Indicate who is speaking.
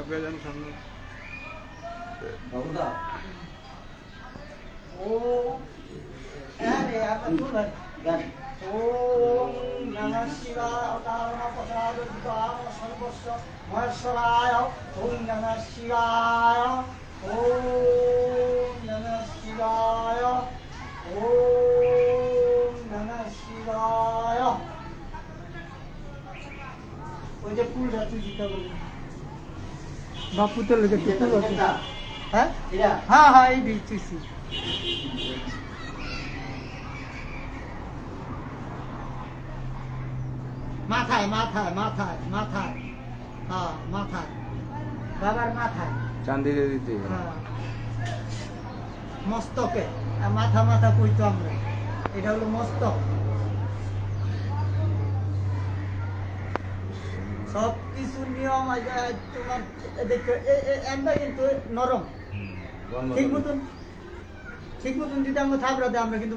Speaker 1: বেজান সামনে
Speaker 2: বাবুদা ও আরে আপনি শুনুন গান ওম নমঃ শিবায় অকারণ পদার্থ সর্বস্ব মহেশ্বরায় ওম নমঃ শিবায় ওম নমঃ শিবায় ওম নমঃ শিবায় ওই যে ফুলটা তুই দিতে বলি
Speaker 3: বাপু তো লেগে ফুল আছে
Speaker 2: হ্যাঁ এটা
Speaker 3: হ্যাঁ হ্যাঁ এই দিচ্ছি
Speaker 2: মাথায় মাথায় মাথায় মাথায় হ্যাঁ মাথায় বাবার মাথায়
Speaker 1: চান্দিতে দিতে
Speaker 2: হ্যাঁ মস্তকে মাথা মাথা কইতো আমরা এটা হলো মস্তক সব কিছু নিয়ম তোমার দেখো এমটা কিন্তু নরম ঠিক মতন যদি আমরা থাবড়াতে আমরা কিন্তু